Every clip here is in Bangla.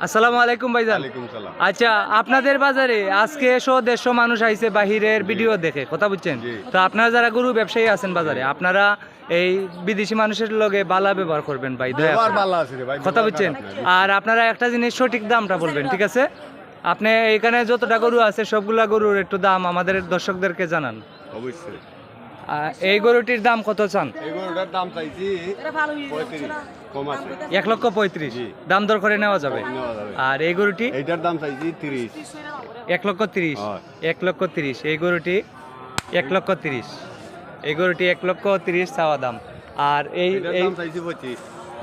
আসসালামু আলাইকুম ভাইজান। ওয়ালাইকুম সালাম। আচ্ছা, আপনাদের বাজারে আজকে 100-150 মানুষ আইছে বাহিরের ভিডিও দেখে, কথা বুঝছেন? জি। তো আপনারা যারা গরু ব্যবসায়ী আছেন বাজারে, আপনারা এই বিদেশি মানুষের লগে বালা ব্যবহার করবেন ভাই, দয়া ব্যবহার করে। ভালো আছে রে ভাই, কথা ব্যবহার বুঝছেন? খারাপ না। আর আপনারা একটা জিনিস সঠিক দামটা বলবেন, ঠিক আছে? আপনি এখানে যতটা গরু আছে সবগুলা গরুর একটু দাম আমাদের দর্শকদেরকে জানান। অবশ্যই। এই গরুটির দাম কত চান? এই গরুটার দাম চাইছি 35, কম আছে। 1,35,000 জি। দাম দর করে নেওয়া যাবে। নেওয়া যাবে। আর এই গরুটি এইটার দাম চাইছি 30। 1,30,000। হয়। 1,30,000 এই গরুটি 1,30,000। এই গরুটি 1,30,000 চাওয়া দাম। আর এইটার দাম চাইছি 25।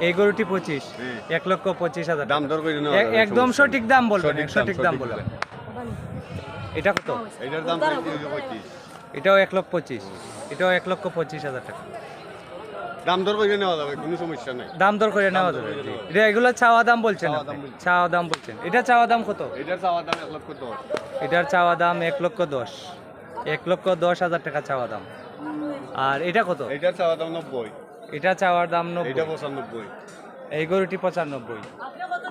এই গরুটি 25। হ্যাঁ। 1,25,000। দাম দর করে নেওয়া যাবে, একদম সমস্যা সঠিক নেই। দাম বলবেন, সঠিক সঠিক দাম সঠিক বলবেন। এটা কত? এইটার দাম চাইছি 25। এটাও 1,25,000। এটাও 1,25,000 টাকা। দাম দর করে নেওয়া যাবে, কোনো সমস্যা নাই। দাম দর করে নেওয়া যাবে। জি। এটা এগুলো চাওয়া দাম বলছেন চাওয়া আপনি? দাম বলছি। চাওয়া দাম বলছেন। এটা চাওয়া দাম কত? এইটার চাওয়া দাম 1,10,000। এটার চাওয়া দাম 1,10,000। 1,10,000 টাকা চাওয়া দাম। আর এটা কত? এইটার চাওয়া দাম 90। এটা চাওয়ার দাম এইটা 90। 95। এই গরুটি 95।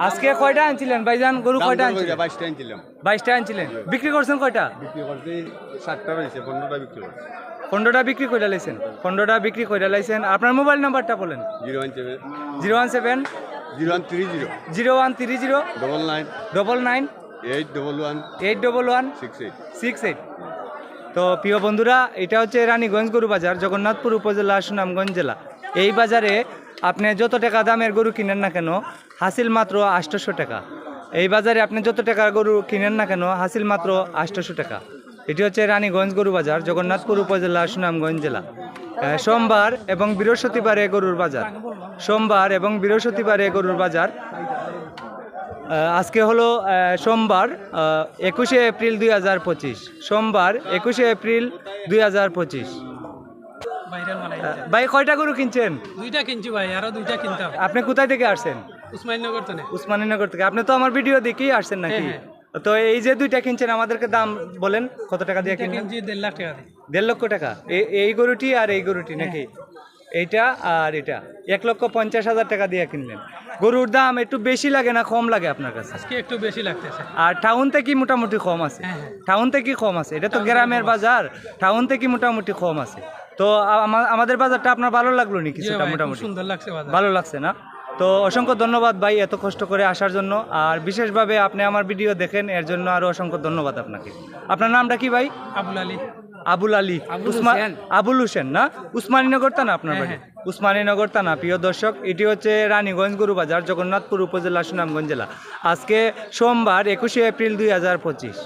আজকে কয়টা আনছিলেন ভাইজান? গরু দাম কয়টা দর করে আনছিলেন? 22টা আনছিলাম। 22টা আনছিলেন। বিক্রি করছেন কয়টা? বিক্রি করতে 7টা রয়েছে, 15টা বিক্রি করছে। 15টা বিক্রি করে লাইছেন। 15টা বিক্রি করে লাইছেন। আপনার মোবাইল নাম্বারটা বলেন। 017 017 0130 0130 99 99 811 811 68। 68। তো প্রিয় বন্ধুরা, এটা হচ্ছে রানীগঞ্জ গরু বাজার, জগন্নাথপুর উপজেলা, সুনামগঞ্জ জেলা। এই বাজারে আপনি যত টাকা দামের গরু কিনেন না কেন, হাসিল মাত্র 800 টাকা। এই বাজারে আপনি যত টাকা গরু কিনেন না কেন, হাসিল মাত্র 800 টাকা। এটি হচ্ছে রানীগঞ্জ গরু বাজার, জগন্নাথপুর উপজেলা, সুনামগঞ্জ জেলা। সোমবার এবং বৃহস্পতিবারে গরুর বাজার। সোমবার এবং বৃহস্পতিবারে গরুর বাজার। আজকে হলো সোমবার 21শে এপ্রিল 2025। সোমবার 21শে এপ্রিল 2025। ভাই কয়টা গরু কিনছেন? দুইটা কিনছি ভাই, আরো দুইটা কিনতাম। আপনি কোথায় থেকে আসছেন? উসমানীনগর তো নেই। উসমানীনগর থেকে। আপনি তো আমার ভিডিও দেখেই আসছেন নাকি? হ্যাঁ, তো এই যে দুইটা কিনছেন, আমাদেরকে দাম বলেন কত টাকা দিয়ে কিনলেন? কিনছি 1.5 লাখ টাকা দিয়ে। 1.5 লক্ষ টাকা। এই গরুটি আর এই গরুটি নাকি? এইটা আর এটা 1,50,000 টাকা দিয়ে কিনলেন। গরুর দাম একটু বেশি লাগে না কম লাগে আপনার কাছে? আজকে একটু বেশি লাগতেছে। আর টাউন থেকে মোটামুটি কম আছে? হ্যাঁ, হ্যাঁ। টাউন থেকে কম আছে। এটা তো গ্রামের বাজার, টাউন থেকে মোটামুটি কম আছে। তো আমাদের বাজারটা আপনার ভালো লাগলো নি জি কিছুটা? ভাই, খুব মোটামুটি সুন্দর লাগছে বাজার। ভালো লাগছে না? তো অসংখ্য ধন্যবাদ ভাই এত কষ্ট করে আসার জন্য। আর বিশেষভাবে আপনি আমার ভিডিও দেখেন, এর জন্য আরো অসংখ্য ধন্যবাদ আপনাকে। আপনার নামটা কি ভাই? আবুল আলী। আবুল আলী। আবুল হোসেন। আবুল হোসেন না? উসমানীনগর তা না আপনার হ্যাঁ, বাড়ি? উসমানীনগর তা না। প্রিয় দর্শক, এটি হচ্ছে রানীগঞ্জ গরু বাজার, জগন্নাথপুর উপজেলা, সুনামগঞ্জ জেলা। আজকে সোমবার 21শে এপ্রিল 2025।